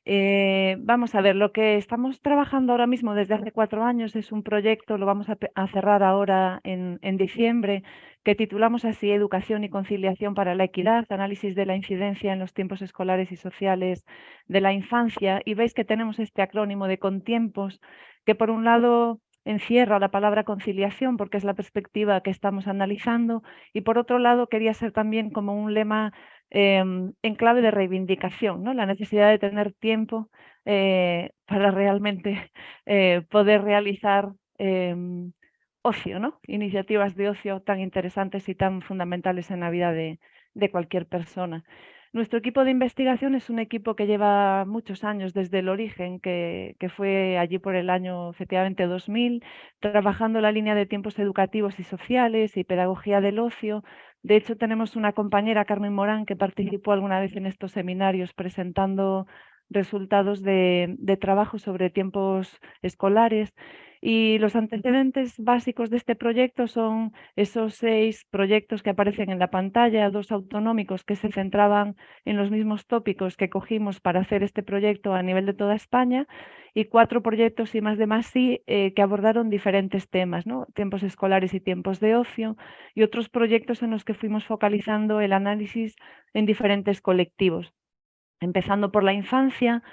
Vamos a ver, lo que estamos trabajando ahora mismo desde hace 4 años es un proyecto, lo vamos a cerrar ahora en diciembre, que titulamos así Educación y conciliación para la equidad, análisis de la incidencia en los tiempos escolares y sociales de la infancia. Y veis que tenemos este acrónimo de Contiempos, que por un lado encierra la palabra conciliación porque es la perspectiva que estamos analizando, y por otro lado quería ser también como un lema en clave de reivindicación, ¿no? La necesidad de tener tiempo para realmente poder realizar ocio, ¿no? Iniciativas de ocio tan interesantes y tan fundamentales en la vida de cualquier persona. Nuestro equipo de investigación es un equipo que lleva muchos años desde el origen, que fue allí por el año efectivamente 2000, trabajando la línea de tiempos educativos y sociales y pedagogía del ocio. De hecho, tenemos una compañera, Carmen Morán, que participó alguna vez en estos seminarios presentando resultados de trabajo sobre tiempos escolares. Y los antecedentes básicos de este proyecto son esos 6 proyectos que aparecen en la pantalla, 2 autonómicos que se centraban en los mismos tópicos que cogimos para hacer este proyecto a nivel de toda España, y 4 proyectos y más de más sí que abordaron diferentes temas, ¿no? Tiempos escolares y tiempos de ocio, y otros proyectos en los que fuimos focalizando el análisis en diferentes colectivos, empezando por la infancia,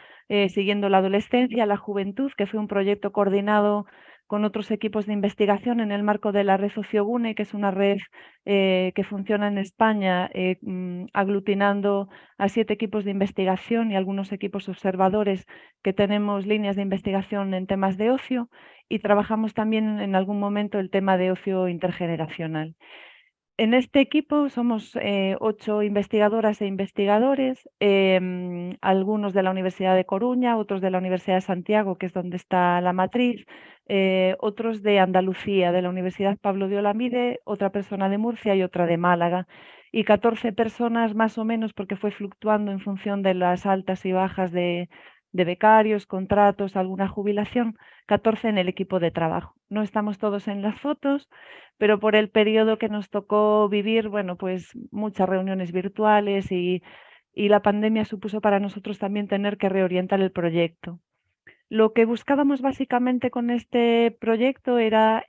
siguiendo la adolescencia, la juventud, que fue un proyecto coordinado con otros equipos de investigación en el marco de la red Sociogune, que es una red que funciona en España, aglutinando a 7 equipos de investigación y algunos equipos observadores que tenemos líneas de investigación en temas de ocio, y trabajamos también en algún momento el tema de ocio intergeneracional. En este equipo somos 8 investigadoras e investigadores, algunos de la Universidad de Coruña, otros de la Universidad de Santiago, que es donde está la matriz, otros de Andalucía, de la Universidad Pablo de Olavide, otra persona de Murcia y otra de Málaga. Y 14 personas más o menos, porque fue fluctuando en función de las altas y bajas de becarios, contratos, alguna jubilación, 14 en el equipo de trabajo. No estamos todos en las fotos, pero por el periodo que nos tocó vivir, bueno, pues muchas reuniones virtuales, y la pandemia supuso para nosotros también tener que reorientar el proyecto. Lo que buscábamos básicamente con este proyecto era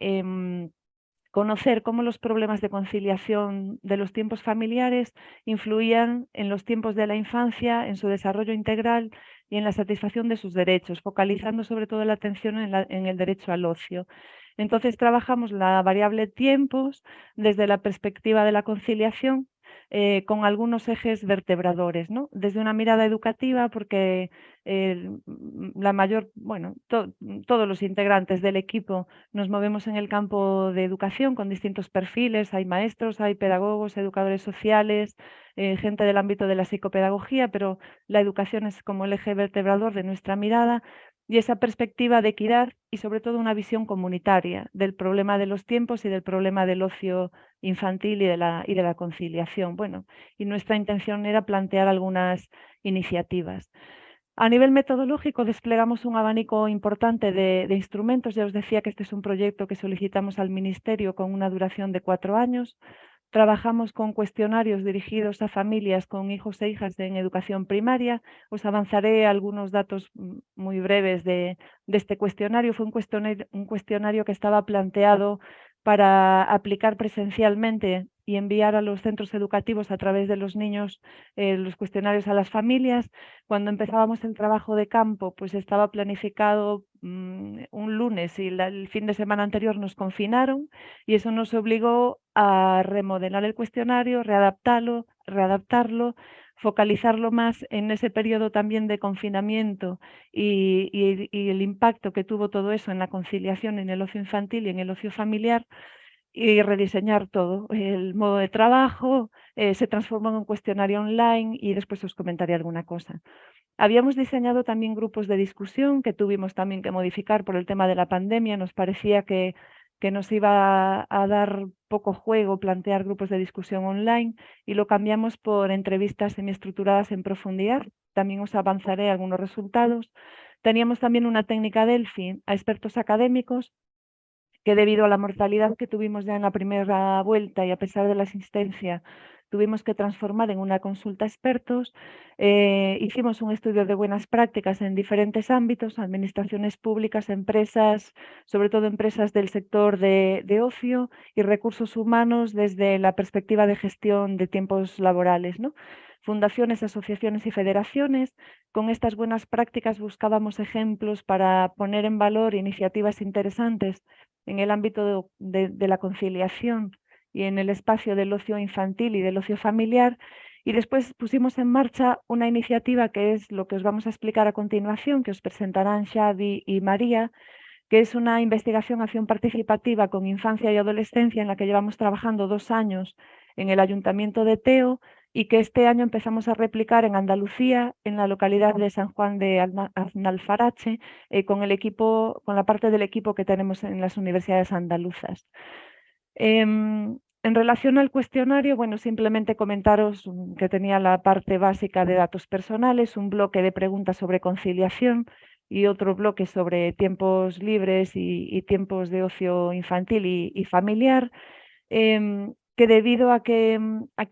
conocer cómo los problemas de conciliación de los tiempos familiares influían en los tiempos de la infancia, en su desarrollo integral y en la satisfacción de sus derechos, focalizando sobre todo la atención en el derecho al ocio. Entonces trabajamos la variable tiempos desde la perspectiva de la conciliación, con algunos ejes vertebradores, ¿no? Desde una mirada educativa, porque la mayor, bueno, todos los integrantes del equipo nos movemos en el campo de educación con distintos perfiles. Hay maestros, hay pedagogos, educadores sociales, gente del ámbito de la psicopedagogía, pero la educación es como el eje vertebrador de nuestra mirada, y esa perspectiva de equidad y sobre todo una visión comunitaria del problema de los tiempos y del problema del ocio infantil y de la conciliación. Bueno, y nuestra intención era plantear algunas iniciativas. A nivel metodológico desplegamos un abanico importante de instrumentos. Ya os decía que este es un proyecto que solicitamos al Ministerio con una duración de 4 años. Trabajamos con cuestionarios dirigidos a familias con hijos e hijas en educación primaria. Os avanzaré algunos datos muy breves de este cuestionario. Fue un cuestionario que estaba planteado para aplicar presencialmente y enviar a los centros educativos a través de los niños los cuestionarios a las familias. Cuando empezábamos el trabajo de campo, pues estaba planificado un lunes, y el fin de semana anterior nos confinaron, y eso nos obligó a remodelar el cuestionario, readaptarlo, focalizarlo más en ese periodo también de confinamiento y el impacto que tuvo todo eso en la conciliación, en el ocio infantil y en el ocio familiar, y rediseñar todo, el modo de trabajo. Se transformó en un cuestionario online y después os comentaré alguna cosa. Habíamos diseñado también grupos de discusión que tuvimos también que modificar por el tema de la pandemia. Nos parecía que nos iba a dar poco juego plantear grupos de discusión online, y lo cambiamos por entrevistas semiestructuradas en profundidad. También os avanzaré algunos resultados. Teníamos también una técnica Delphi a expertos académicos, que debido a la mortalidad que tuvimos ya en la primera vuelta y a pesar de la asistencia tuvimos que transformar en una consulta a expertos. Hicimos un estudio de buenas prácticas en diferentes ámbitos, administraciones públicas, empresas, sobre todo empresas del sector de ocio y recursos humanos desde la perspectiva de gestión de tiempos laborales, ¿no? Fundaciones, asociaciones y federaciones. Con estas buenas prácticas buscábamos ejemplos para poner en valor iniciativas interesantes en el ámbito de la conciliación y en el espacio del ocio infantil y del ocio familiar. Y después pusimos en marcha una iniciativa que es lo que os vamos a explicar a continuación, que os presentarán Xavi y María, que es una investigación acción participativa con infancia y adolescencia en la que llevamos trabajando 2 años en el Ayuntamiento de Teo y que este año empezamos a replicar en Andalucía, en la localidad de San Juan de Aznalfarache, con la parte del equipo que tenemos en las universidades andaluzas. En relación al cuestionario, bueno, simplemente comentaros que tenía la parte básica de datos personales, un bloque de preguntas sobre conciliación y otro bloque sobre tiempos libres y tiempos de ocio infantil y familiar, que debido a que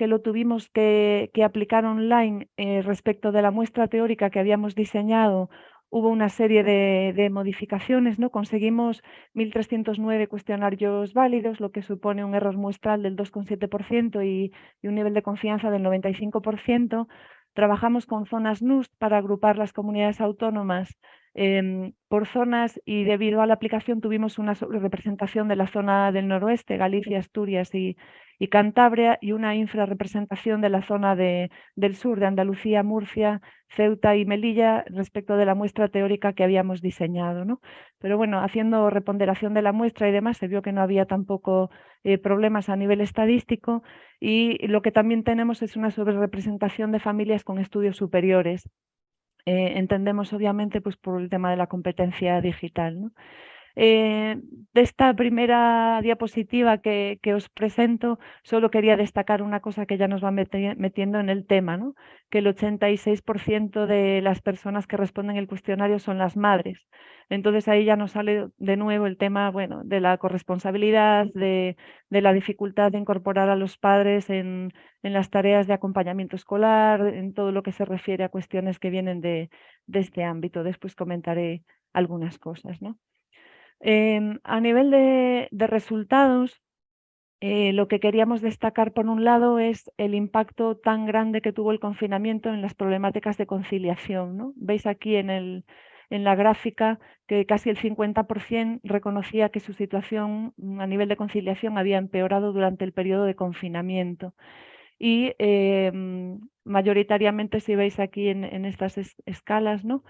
lo tuvimos que aplicar online respecto de la muestra teórica que habíamos diseñado, hubo una serie de modificaciones, ¿no? Conseguimos 1.309 cuestionarios válidos, lo que supone un error muestral del 2,7% y un nivel de confianza del 95%. Trabajamos con zonas NUST para agrupar las comunidades autónomas por zonas y debido a la aplicación tuvimos una representación de la zona del noroeste, Galicia, Asturias y Cantabria, y una infrarrepresentación de la zona del sur, de Andalucía, Murcia, Ceuta y Melilla, respecto de la muestra teórica que habíamos diseñado, ¿no? Pero bueno, haciendo reponderación de la muestra y demás, se vio que no había tampoco problemas a nivel estadístico, y lo que también tenemos es una sobrerepresentación de familias con estudios superiores. Entendemos obviamente pues por el tema de la competencia digital, ¿no? De esta primera diapositiva que os presento, solo quería destacar una cosa que ya nos va metiendo en el tema, ¿no? Que el 86% de las personas que responden el cuestionario son las madres. Entonces ahí ya nos sale de nuevo el tema, bueno, de la corresponsabilidad, de la dificultad de incorporar a los padres en las tareas de acompañamiento escolar, en todo lo que se refiere a cuestiones que vienen de este ámbito. Después comentaré algunas cosas, ¿no? A nivel de resultados, lo que queríamos destacar por un lado es el impacto tan grande que tuvo el confinamiento en las problemáticas de conciliación, ¿no? Veis aquí en la gráfica que casi el 50% reconocía que su situación a nivel de conciliación había empeorado durante el periodo de confinamiento. Y mayoritariamente, si veis aquí en estas escalas, ¿no?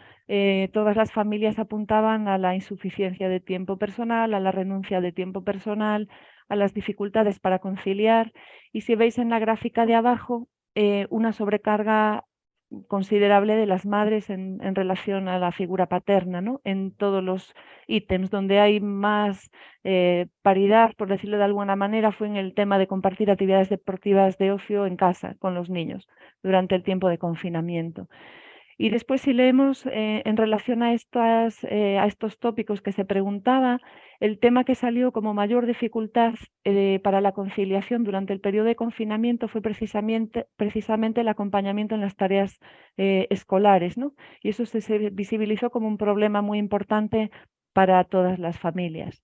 Todas las familias apuntaban a la insuficiencia de tiempo personal, a la renuncia de tiempo personal, a las dificultades para conciliar. Y si veis en la gráfica de abajo, una sobrecarga considerable de las madres en relación a la figura paterna, ¿no? En todos los ítems donde hay más paridad, por decirlo de alguna manera, fue en el tema de compartir actividades deportivas de ocio en casa con los niños durante el tiempo de confinamiento. Y después, si leemos en relación a estos tópicos que se preguntaba, el tema que salió como mayor dificultad para la conciliación durante el periodo de confinamiento fue precisamente el acompañamiento en las tareas escolares, ¿no? Y eso se visibilizó como un problema muy importante para todas las familias.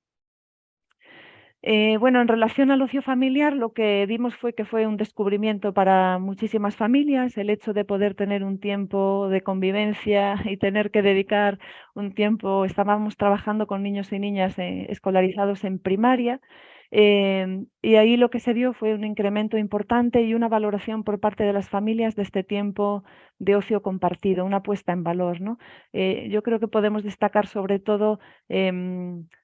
Bueno, en relación al ocio familiar, lo que vimos fue que fue un descubrimiento para muchísimas familias, el hecho de poder tener un tiempo de convivencia y tener que dedicar un tiempo. Estábamos trabajando con niños y niñas escolarizados en primaria, y ahí lo que se dio fue un incremento importante y una valoración por parte de las familias de este tiempo de ocio compartido, una puesta en valor, ¿no? Yo creo que podemos destacar sobre todo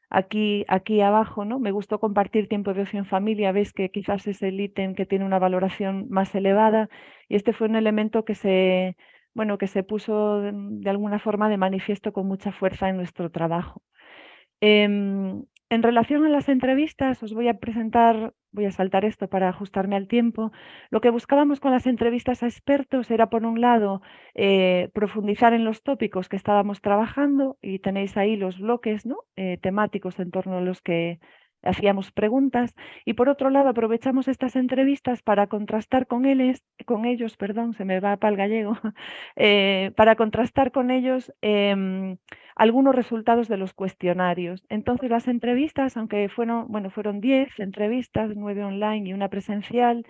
aquí abajo, ¿no? Me gustó compartir tiempo de ocio en familia, ves que quizás es el ítem que tiene una valoración más elevada, y este fue un elemento que se puso de alguna forma de manifiesto con mucha fuerza en nuestro trabajo. En relación a las entrevistas, os voy a presentar, voy a saltar esto para ajustarme al tiempo. Lo que buscábamos con las entrevistas a expertos era, por un lado, profundizar en los tópicos que estábamos trabajando, y tenéis ahí los bloques, ¿no? Temáticos en torno a los que hacíamos preguntas y por otro lado aprovechamos estas entrevistas para contrastar con ellos, perdón, se me va para el gallego, para contrastar con ellos algunos resultados de los cuestionarios. Entonces las entrevistas, aunque fueron 10 entrevistas, 9 online y una presencial,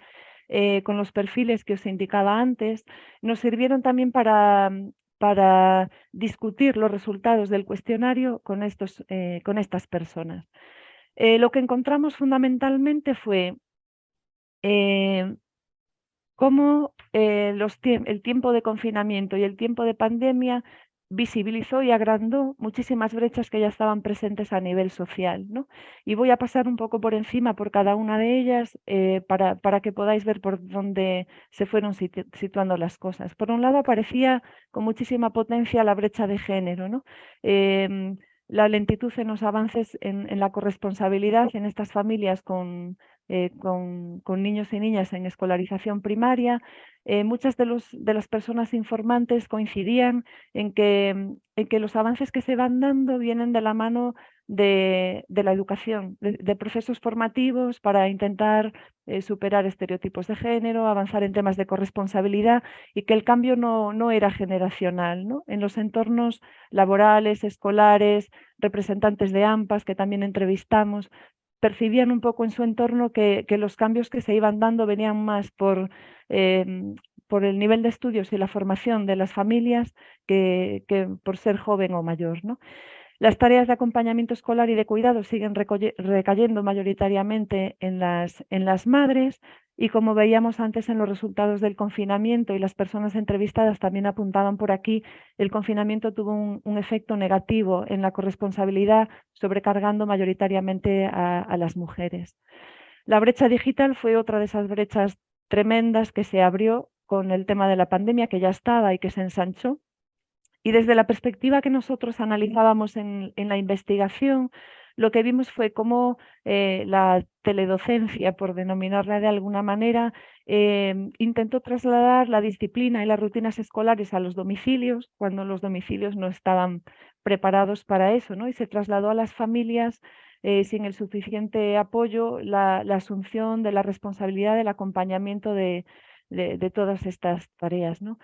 con los perfiles que os indicaba antes, nos sirvieron también para discutir los resultados del cuestionario con estas personas. Lo que encontramos fundamentalmente fue cómo el tiempo de confinamiento y el tiempo de pandemia visibilizó y agrandó muchísimas brechas que ya estaban presentes a nivel social, ¿no? Y voy a pasar un poco por encima por cada una de ellas para que podáis ver por dónde se fueron situando las cosas. Por un lado, aparecía con muchísima potencia la brecha de género, ¿no? La lentitud en los avances en la corresponsabilidad en estas familias con niños y niñas en escolarización primaria. Muchas de las personas informantes coincidían en que los avances que se van dando vienen de la mano de la educación, de procesos formativos para intentar superar estereotipos de género, avanzar en temas de corresponsabilidad y que el cambio no era generacional, ¿no? En los entornos laborales, escolares, representantes de AMPAs que también entrevistamos, percibían un poco en su entorno que los cambios que se iban dando venían más por el nivel de estudios y la formación de las familias que por ser joven o mayor, ¿no? Las tareas de acompañamiento escolar y de cuidado siguen recayendo mayoritariamente en las madres y como veíamos antes en los resultados del confinamiento y las personas entrevistadas también apuntaban por aquí, el confinamiento tuvo un efecto negativo en la corresponsabilidad, sobrecargando mayoritariamente a las mujeres. La brecha digital fue otra de esas brechas tremendas que se abrió con el tema de la pandemia, que ya estaba y que se ensanchó. Y desde la perspectiva que nosotros analizábamos en la investigación, lo que vimos fue cómo la teledocencia, por denominarla de alguna manera, intentó trasladar la disciplina y las rutinas escolares a los domicilios, cuando los domicilios no estaban preparados para eso, ¿no? Y se trasladó a las familias sin el suficiente apoyo la asunción de la responsabilidad del acompañamiento de todas estas tareas, ¿no?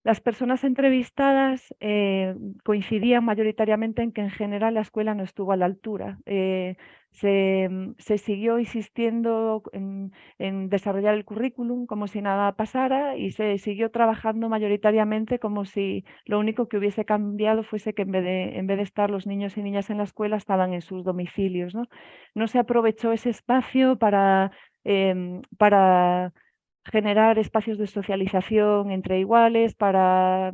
Las personas entrevistadas coincidían mayoritariamente en que en general la escuela no estuvo a la altura. Se siguió insistiendo en desarrollar el currículum como si nada pasara y se siguió trabajando mayoritariamente como si lo único que hubiese cambiado fuese que en vez de estar los niños y niñas en la escuela estaban en sus domicilios, ¿no? No se aprovechó ese espacio para generar espacios de socialización entre iguales, para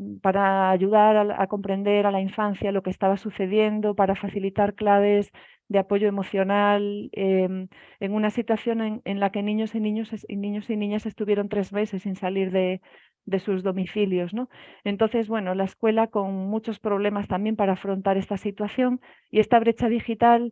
ayudar a comprender a la infancia lo que estaba sucediendo, para facilitar claves de apoyo emocional en una situación en la que niños y niñas estuvieron 3 meses sin salir de sus domicilios, ¿no? Entonces, bueno, la escuela con muchos problemas también para afrontar esta situación y esta brecha digital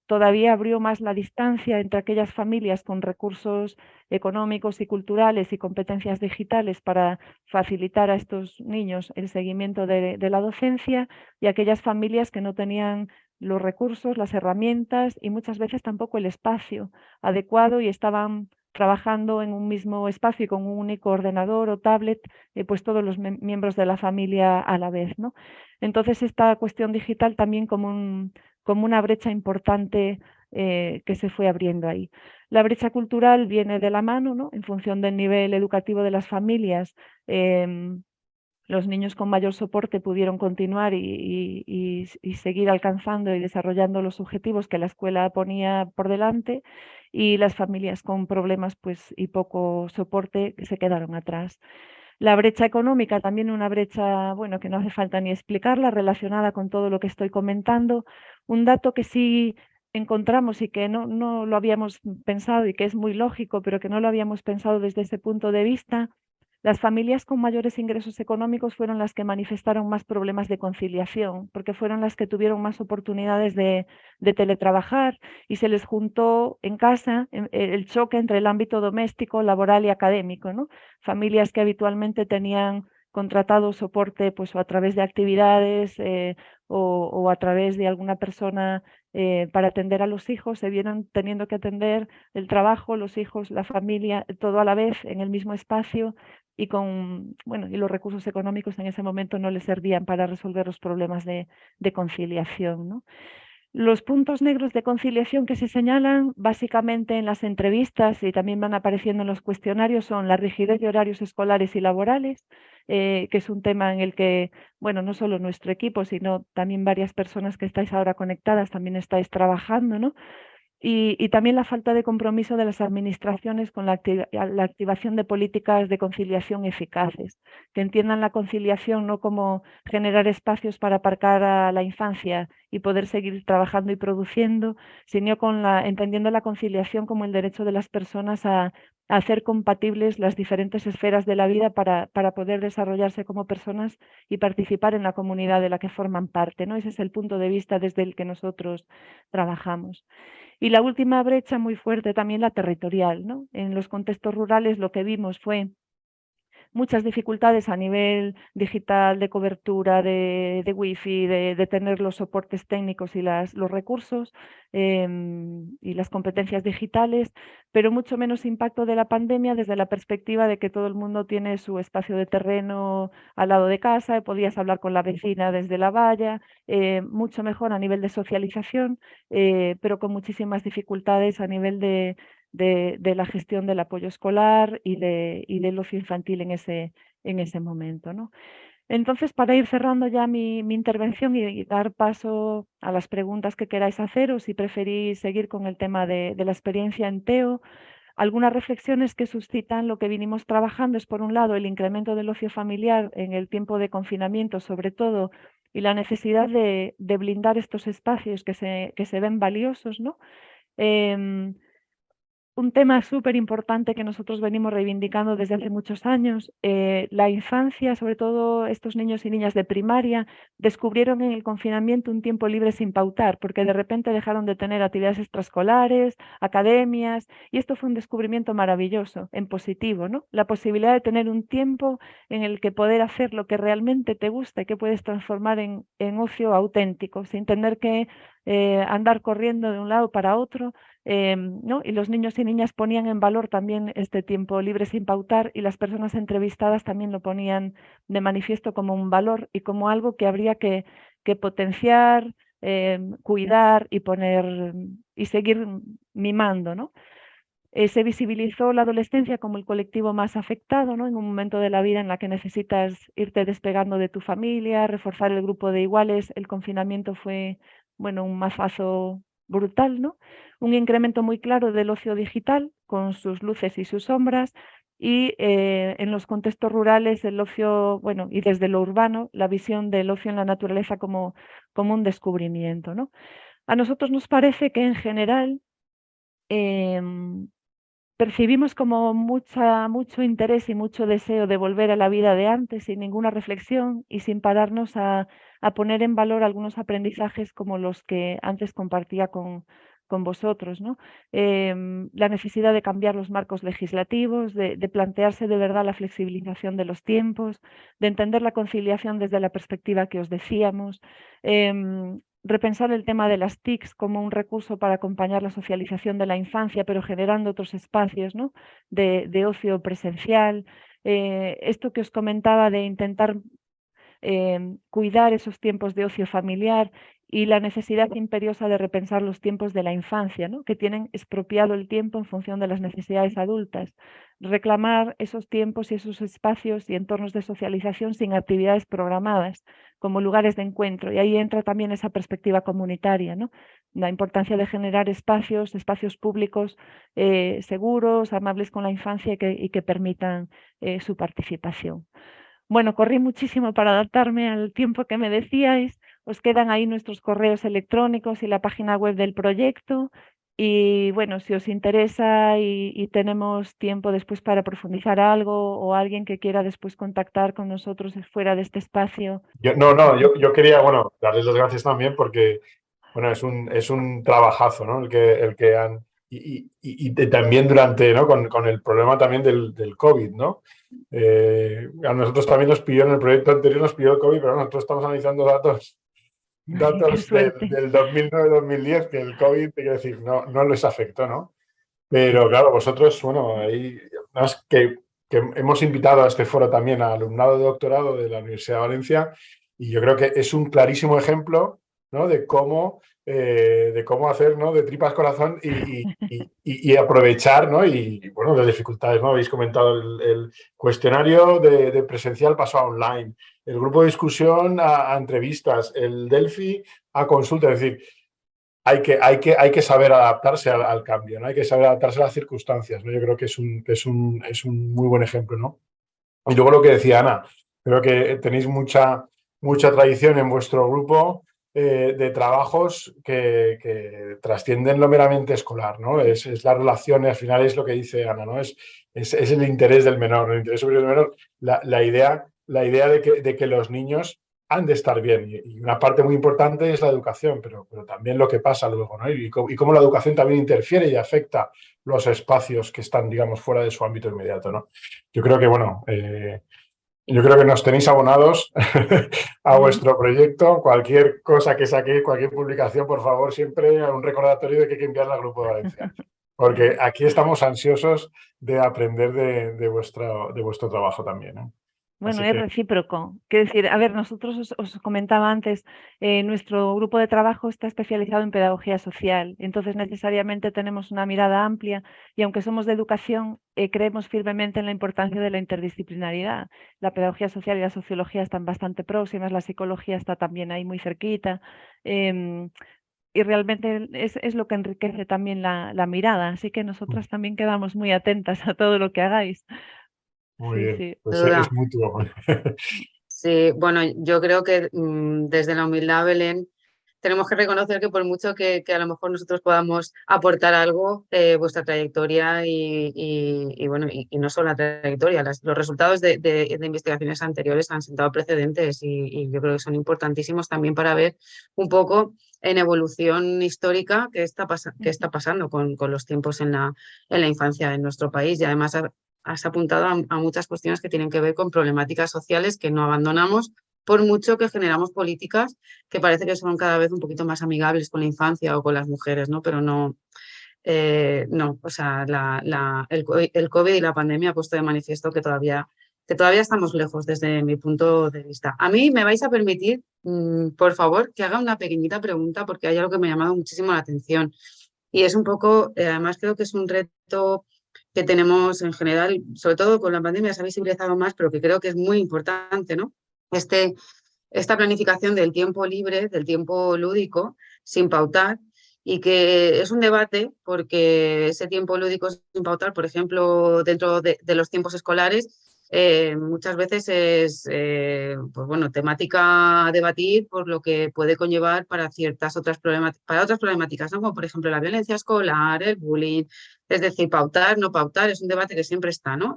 todavía abrió más la distancia entre aquellas familias con recursos económicos y culturales y competencias digitales para facilitar a estos niños el seguimiento de la docencia y aquellas familias que no tenían los recursos, las herramientas y muchas veces tampoco el espacio adecuado y estaban trabajando en un mismo espacio y con un único ordenador o tablet, pues todos los miembros de la familia a la vez, ¿no? Entonces esta cuestión digital también como una brecha importante que se fue abriendo ahí. La brecha cultural viene de la mano, ¿no? En función del nivel educativo de las familias. Los niños con mayor soporte pudieron continuar y seguir alcanzando y desarrollando los objetivos que la escuela ponía por delante y las familias con problemas pues, y poco soporte se quedaron atrás. La brecha económica, también una brecha, bueno, que no hace falta ni explicarla, relacionada con todo lo que estoy comentando. Un dato que sí encontramos y que no lo habíamos pensado y que es muy lógico, pero que no lo habíamos pensado desde ese punto de vista. Las familias con mayores ingresos económicos fueron las que manifestaron más problemas de conciliación, porque fueron las que tuvieron más oportunidades de teletrabajar y se les juntó en casa el choque entre el ámbito doméstico, laboral y académico, ¿no? Familias que habitualmente tenían contratado soporte pues o a través de actividades o a través de alguna persona para atender a los hijos, se vieron teniendo que atender el trabajo, los hijos, la familia, todo a la vez en el mismo espacio y y los recursos económicos en ese momento no les servían para resolver los problemas de conciliación, ¿no? Los puntos negros de conciliación que se señalan básicamente en las entrevistas y también van apareciendo en los cuestionarios son la rigidez de horarios escolares y laborales, que es un tema en el que, bueno, no solo nuestro equipo, sino también varias personas que estáis ahora conectadas también estáis trabajando, ¿no? Y también la falta de compromiso de las administraciones con la activación de políticas de conciliación eficaces, que entiendan la conciliación no como generar espacios para aparcar a la infancia y poder seguir trabajando y produciendo, sino entendiendo la conciliación como el derecho de las personas a hacer compatibles las diferentes esferas de la vida para poder desarrollarse como personas y participar en la comunidad de la que forman parte, ¿no? Ese es el punto de vista desde el que nosotros trabajamos. Y la última brecha muy fuerte también la territorial, ¿no? En los contextos rurales lo que vimos fue muchas dificultades a nivel digital, de cobertura, de wifi, de tener los soportes técnicos y los recursos y las competencias digitales, pero mucho menos impacto de la pandemia desde la perspectiva de que todo el mundo tiene su espacio de terreno al lado de casa, podías hablar con la vecina desde la valla, mucho mejor a nivel de socialización, pero con muchísimas dificultades a nivel de la gestión del apoyo escolar y del ocio infantil en ese momento, ¿no? Entonces, para ir cerrando ya mi intervención y dar paso a las preguntas que queráis hacer o si preferís seguir con el tema de la experiencia en TEO, algunas reflexiones que suscitan lo que vinimos trabajando es, por un lado, el incremento del ocio familiar en el tiempo de confinamiento, sobre todo, y la necesidad de blindar estos espacios que se ven valiosos, ¿no? Un tema súper importante que nosotros venimos reivindicando desde hace muchos años, la infancia, sobre todo estos niños y niñas de primaria, descubrieron en el confinamiento un tiempo libre sin pautar, porque de repente dejaron de tener actividades extraescolares, academias, y esto fue un descubrimiento maravilloso, en positivo, ¿no? La posibilidad de tener un tiempo en el que poder hacer lo que realmente te gusta y que puedes transformar en ocio auténtico, sin tener que andar corriendo de un lado para otro. ¿No? Y los niños y niñas ponían en valor también este tiempo libre sin pautar y las personas entrevistadas también lo ponían de manifiesto como un valor y como algo que habría que potenciar, cuidar y poner y seguir mimando, ¿no? Se visibilizó la adolescencia como el colectivo más afectado, ¿no? En un momento de la vida en la que necesitas irte despegando de tu familia, reforzar el grupo de iguales. El confinamiento fue, bueno, un mazazo brutal, ¿no? Un incremento muy claro del ocio digital, con sus luces y sus sombras, y en los contextos rurales el ocio, bueno, y desde lo urbano, la visión del ocio en la naturaleza como un descubrimiento, ¿no? A nosotros nos parece que en general em, percibimos como mucho interés y mucho deseo de volver a la vida de antes sin ninguna reflexión y sin pararnos a poner en valor algunos aprendizajes como los que antes compartía con vosotros, ¿no? La necesidad de cambiar los marcos legislativos, de plantearse de verdad la flexibilización de los tiempos, de entender la conciliación desde la perspectiva que os decíamos, repensar el tema de las TICs como un recurso para acompañar la socialización de la infancia, pero generando otros espacios, ¿no? de ocio presencial. Esto que os comentaba de intentar cuidar esos tiempos de ocio familiar y la necesidad imperiosa de repensar los tiempos de la infancia, ¿no? Que tienen expropiado el tiempo en función de las necesidades adultas. Reclamar esos tiempos y esos espacios y entornos de socialización sin actividades programadas, como lugares de encuentro. Y ahí entra también esa perspectiva comunitaria, ¿no? La importancia de generar espacios públicos seguros, amables con la infancia y que permitan su participación. Bueno, corrí muchísimo para adaptarme al tiempo que me decíais. Os quedan ahí nuestros correos electrónicos y la página web del proyecto. Y bueno, si os interesa y tenemos tiempo después para profundizar algo o alguien que quiera después contactar con nosotros fuera de este espacio. Yo quería, bueno, darles las gracias también porque, bueno, es un trabajazo, ¿no? El que han también durante, ¿no? Con el problema también del COVID, ¿no? A nosotros también nos pilló en el proyecto anterior, nos pilló el COVID, pero nosotros estamos analizando Qué datos suerte. del 2009-2010, que el COVID, te quiero decir, no les afectó, ¿no? Pero claro, vosotros, bueno, ahí, más que hemos invitado a este foro también a alumnado de doctorado de la Universidad de Valencia, y yo creo que es un clarísimo ejemplo, ¿no? De cómo hacer, ¿no? De tripas corazón y aprovechar, ¿no? Y bueno, las dificultades, ¿no? Habéis comentado el cuestionario de presencial pasó a online, el grupo de discusión a entrevistas, el Delphi a consulta, es decir, hay que saber adaptarse al cambio, ¿no? Hay que saber adaptarse a las circunstancias, ¿no? Yo creo que es un muy buen ejemplo, ¿no? Y luego lo que decía Ana, creo que tenéis mucha tradición en vuestro grupo de trabajos que trascienden lo meramente escolar, ¿no? Es la relación, y al final es lo que dice Ana, ¿no? Es el interés del menor, el interés superior del menor, la idea de que los niños han de estar bien. Y una parte muy importante es la educación, pero también lo que pasa luego, ¿no? Y cómo la educación también interfiere y afecta los espacios que están, digamos, fuera de su ámbito inmediato, ¿no? Yo creo que, bueno, yo creo que nos tenéis abonados a Ujú. vuestro proyecto. Cualquier cosa que saquéis, cualquier publicación, por favor, siempre un recordatorio de que hay que enviarla al Grupo de Valencia. Porque aquí estamos ansiosos de aprender de vuestro trabajo también, ¿eh? Bueno, Así es que, recíproco. Quiero decir, a ver, nosotros os comentaba antes, nuestro grupo de trabajo está especializado en pedagogía social, entonces necesariamente tenemos una mirada amplia y aunque somos de educación, creemos firmemente en la importancia de la interdisciplinaridad. La pedagogía social y la sociología están bastante próximas, la psicología está también ahí muy cerquita. em, y realmente es lo que enriquece también la mirada, así que nosotras también quedamos muy atentas a todo lo que hagáis. muy Sí, bien, sí. pues es Duda. mutuo. Sí, bueno, yo creo que desde la humildad, Belén, tenemos que reconocer que por mucho que a lo mejor nosotros podamos aportar algo, vuestra trayectoria bueno, y no solo la trayectoria, los resultados de investigaciones anteriores han sentado precedentes y yo creo que son importantísimos también para ver un poco en evolución histórica qué está pasando con los tiempos en la infancia en nuestro país y además has apuntado a muchas cuestiones que tienen que ver con problemáticas sociales que no abandonamos por mucho que generamos políticas que parece que son cada vez un poquito más amigables con la infancia o con las mujeres, ¿no? Pero no, no, o sea, el COVID y la pandemia ha puesto de manifiesto que todavía estamos lejos desde mi punto de vista. A mí me vais a permitir, por favor, que haga una pequeñita pregunta porque hay algo que me ha llamado muchísimo la atención y es un poco, además creo que es un reto que tenemos en general, sobre todo con la pandemia se ha visibilizado más, pero que creo que es muy importante, ¿no? Este, esta planificación del tiempo libre, del tiempo lúdico, sin pautar, y que es un debate porque ese tiempo lúdico sin pautar, por ejemplo, dentro de los tiempos escolares, muchas veces es pues bueno, temática a debatir por lo que puede conllevar para para otras problemáticas, ¿no? Como por ejemplo la violencia escolar, el bullying, es decir, pautar, no pautar, es un debate que siempre está, ¿no?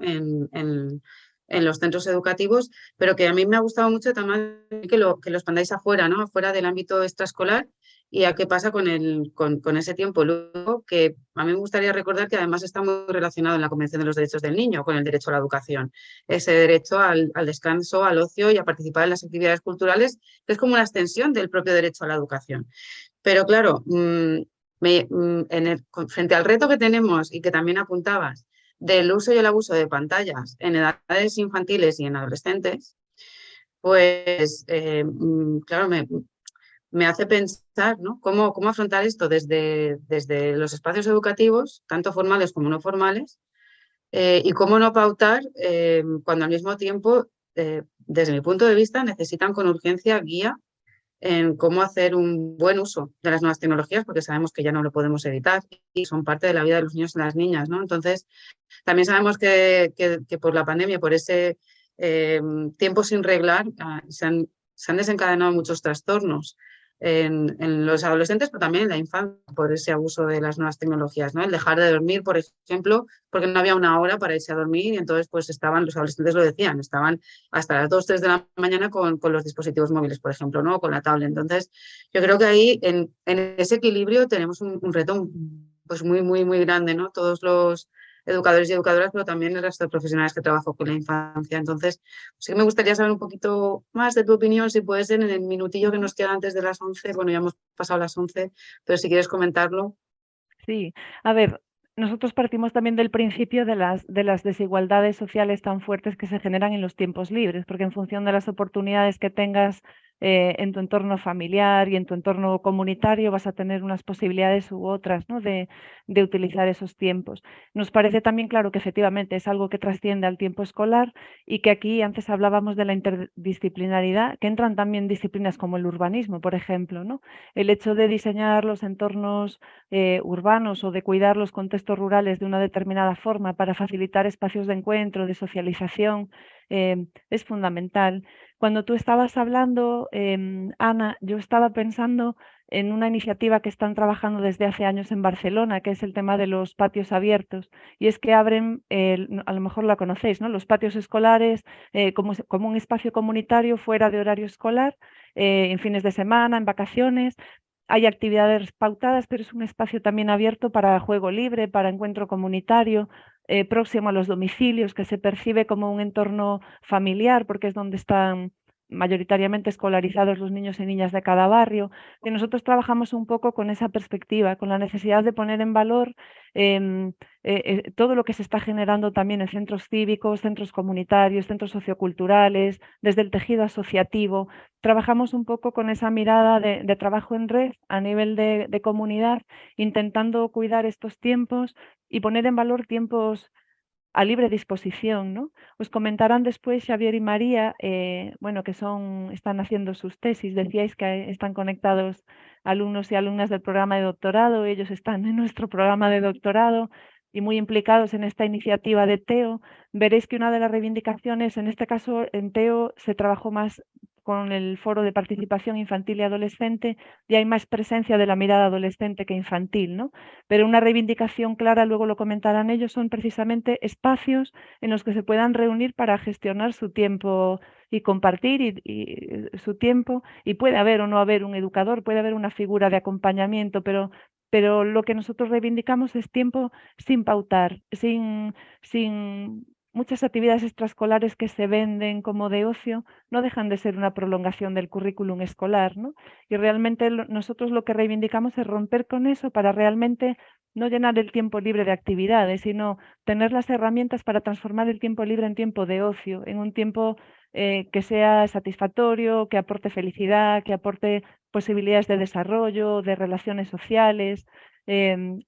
En los centros educativos, pero que a mí me ha gustado mucho también que lo expandáis afuera, ¿no? Afuera del ámbito extraescolar y a qué pasa con ese tiempo luego, que a mí me gustaría recordar que además está muy relacionado en la Convención de los Derechos del Niño con el derecho a la educación, ese derecho al descanso, al ocio y a participar en las actividades culturales, que es como una extensión del propio derecho a la educación. Pero claro, frente al reto que tenemos y que también apuntabas, del uso y el abuso de pantallas en edades infantiles y en adolescentes, pues claro, me hace pensar, ¿no? Cómo afrontar esto desde los espacios educativos, tanto formales como no formales, y cómo no pautar cuando al mismo tiempo, desde mi punto de vista, necesitan con urgencia guía en cómo hacer un buen uso de las nuevas tecnologías, porque sabemos que ya no lo podemos evitar y son parte de la vida de los niños y las niñas, ¿no? Entonces, también sabemos que por la pandemia, por ese tiempo sin reglar, se han desencadenado muchos trastornos en los adolescentes, pero también en la infancia, por ese abuso de las nuevas tecnologías, ¿no? El dejar de dormir, por ejemplo, porque no había una hora para irse a dormir y entonces pues los adolescentes lo decían, estaban hasta las 2 3 de la mañana con los dispositivos móviles, por ejemplo, ¿no? O con la tablet. Entonces, yo creo que ahí en ese equilibrio tenemos un reto pues muy, muy, muy grande, ¿no? Todos los educadores y educadoras, pero también el resto de profesionales que trabajan con la infancia. Entonces, sí que me gustaría saber un poquito más de tu opinión, si puede ser en el minutillo que nos queda antes de las 11. Bueno, ya hemos pasado las 11, pero si quieres comentarlo. Sí, a ver, nosotros partimos también del principio de las desigualdades sociales tan fuertes que se generan en los tiempos libres, porque en función de las oportunidades que tengas en tu entorno familiar y en tu entorno comunitario vas a tener unas posibilidades u otras, ¿no? de utilizar esos tiempos. Nos parece también claro que efectivamente es algo que trasciende al tiempo escolar y que aquí antes hablábamos de la interdisciplinaridad, que entran también disciplinas como el urbanismo, por ejemplo, ¿no? El hecho de diseñar los entornos urbanos o de cuidar los contextos rurales de una determinada forma para facilitar espacios de encuentro, de socialización, es fundamental. Cuando tú estabas hablando, Ana, yo estaba pensando en una iniciativa que están trabajando desde hace años en Barcelona, que es el tema de los patios abiertos. Y es que abren, a lo mejor la conocéis, ¿no? Los patios escolares como un espacio comunitario fuera de horario escolar, en fines de semana, en vacaciones. Hay actividades pautadas, pero es un espacio también abierto para juego libre, para encuentro comunitario, próximo a los domicilios, que se percibe como un entorno familiar, porque es donde están mayoritariamente escolarizados los niños y niñas de cada barrio. Y nosotros trabajamos un poco con esa perspectiva, con la necesidad de poner en valor em, todo lo que se está generando también en centros cívicos, centros comunitarios, centros socioculturales, desde el tejido asociativo. Trabajamos un poco con esa mirada de trabajo en red a nivel de comunidad, intentando cuidar estos tiempos y poner en valor tiempos a libre disposición, ¿no? Os comentarán después Xavier y María, bueno, que están haciendo sus tesis. Decíais que están conectados alumnos y alumnas del programa de doctorado. Ellos están en nuestro programa de doctorado y muy implicados en esta iniciativa de TEO. Veréis que una de las reivindicaciones, en este caso en TEO se trabajó más con el foro de participación infantil y adolescente y hay más presencia de la mirada adolescente que infantil, ¿no? Pero una reivindicación clara, luego lo comentarán ellos, son precisamente espacios en los que se puedan reunir para gestionar su tiempo y compartir su tiempo. Y puede haber o no haber un educador, puede haber una figura de acompañamiento, pero lo que nosotros reivindicamos es tiempo sin pautar, sin muchas actividades extraescolares que se venden como de ocio, no dejan de ser una prolongación del currículum escolar, ¿no? Y realmente nosotros lo que reivindicamos es romper con eso para realmente no llenar el tiempo libre de actividades, sino tener las herramientas para transformar el tiempo libre en tiempo de ocio, en un tiempo que sea satisfactorio, que aporte felicidad, que aporte posibilidades de desarrollo, de relaciones sociales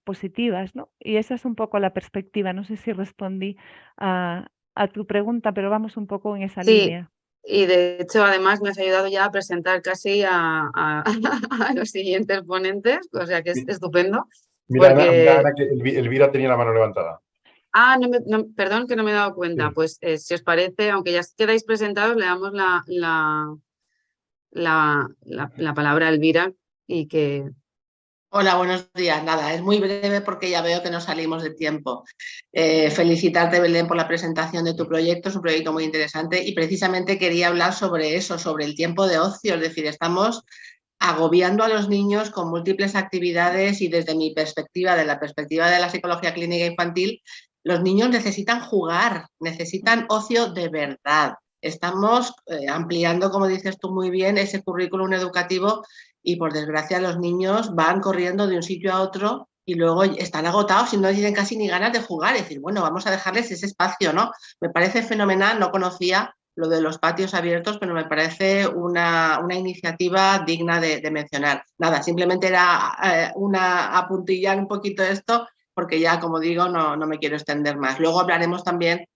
positivas, ¿no? Y esa es un poco la perspectiva. No sé si respondí a tu pregunta, pero vamos un poco en esa Sí, línea. y de hecho además me has ayudado ya a presentar casi a los siguientes ponentes, o sea que es estupendo, Mira, porque Ana, que Elvira tenía la mano levantada. perdón que no me he dado cuenta. Sí. Pues si os parece, aunque ya quedáis presentados, le damos la palabra a Elvira y que... Hola, buenos días. Nada, es muy breve porque ya veo que no salimos de tiempo. Felicitarte, Belén, por la presentación de tu proyecto. Es un proyecto muy interesante y precisamente quería hablar sobre eso, sobre el tiempo de ocio. Es decir, estamos agobiando a los niños con múltiples actividades y desde mi perspectiva, de la perspectiva de la psicología clínica infantil, los niños necesitan jugar, necesitan ocio de verdad. Estamos ampliando, como dices tú muy bien, ese currículum educativo y por desgracia los niños van corriendo de un sitio a otro y luego están agotados y no tienen casi ni ganas de jugar. Es decir, bueno, vamos a dejarles ese espacio, ¿no? Me parece fenomenal, no conocía lo de los patios abiertos, pero me parece una iniciativa digna de mencionar. Nada, simplemente era apuntillar un poquito esto, porque ya, como digo, no me quiero extender más. Luego hablaremos también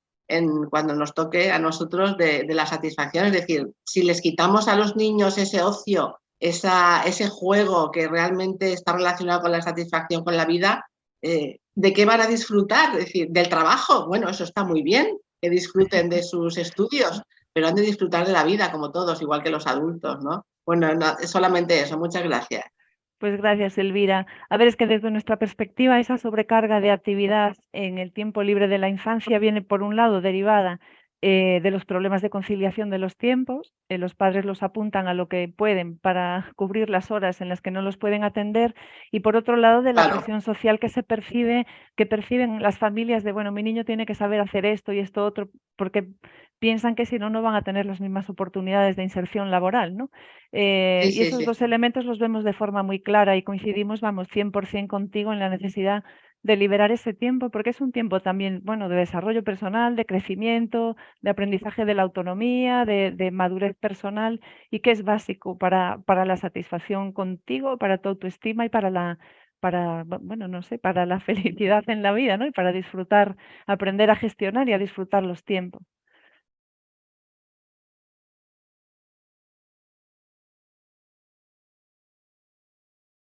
cuando nos toque a nosotros de la satisfacción, es decir, si les quitamos a los niños ese ocio, ese juego que realmente está relacionado con la satisfacción con la vida, ¿de qué van a disfrutar? Es decir, del trabajo. Bueno, eso está muy bien, que disfruten de sus estudios, pero han de disfrutar de la vida como todos, igual que los adultos, ¿no? Bueno, no, solamente eso. Muchas gracias. Pues gracias, Elvira. A ver, es que desde nuestra perspectiva esa sobrecarga de actividad en el tiempo libre de la infancia viene, por un lado, derivada de los problemas de conciliación de los tiempos. Los padres los apuntan a lo que pueden para cubrir las horas en las que no los pueden atender, y por otro lado de la Claro. presión social que perciben las familias de, bueno, mi niño tiene que saber hacer esto y esto otro, porque piensan que si no, no van a tener las mismas oportunidades de inserción laboral, ¿no? Sí, Y sí, esos sí. dos elementos los vemos de forma muy clara y coincidimos, vamos, 100% contigo en la necesidad de liberar ese tiempo, porque es un tiempo también, bueno, de desarrollo personal, de crecimiento, de aprendizaje de la autonomía, de madurez personal, y que es básico para la satisfacción contigo, para tu autoestima y bueno, no sé, para la felicidad en la vida, ¿no? Y para disfrutar, aprender a gestionar y a disfrutar los tiempos.